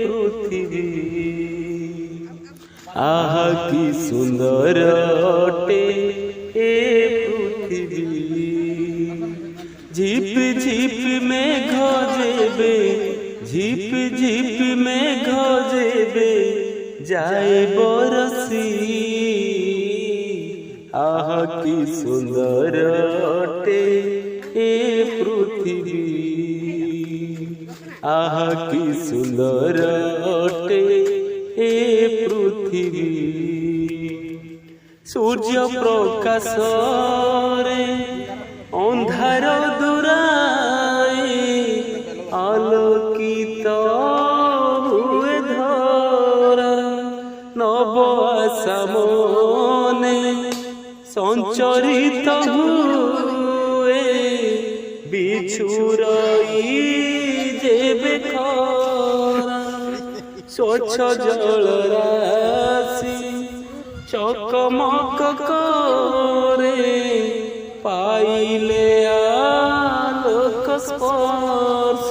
পৃথিবী। আহা কি সুন্দর অটে এ পৃথিবী। ঝিপ ঝিপ মেঘ যেবে, ঝিপ ঝিপ মেঘ যেবে যায় বরসি। আহা কি সুন্দর অটে এ পৃথিবী। আহা কি সুন্দর অটে এ পৃথিবী। সূর্য প্রকাশরে অন্ধার দূরায়, আলোকিত হুয়ে ধরা। নব আশা মনে সঞ্চরিত হুয়ে, বিছুরাই যেবে খরা। স্বচ্ছ জল রাশি চকমক করে, পাইলে আলোক স্পর্শ।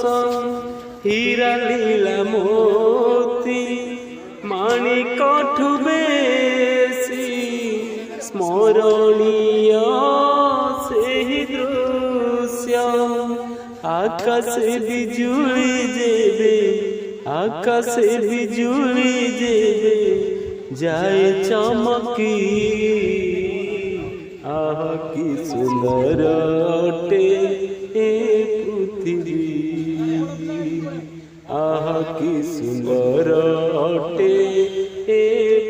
হীরা লীলা মোতি মাণিকঠু বেশি, স্মরণীয় সেই দৃশ্য। আকাশে বিজুলি যেবে, আকাশে বিজুলি যেবে যায় চমকি। আহা কি সুন্দর অটে এ পৃথিবী। আহা কি সুন্দর অটে এ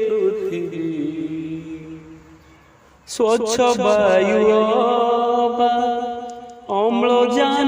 পৃথিবী। স্বচ্ছ বায়ু অম্লজান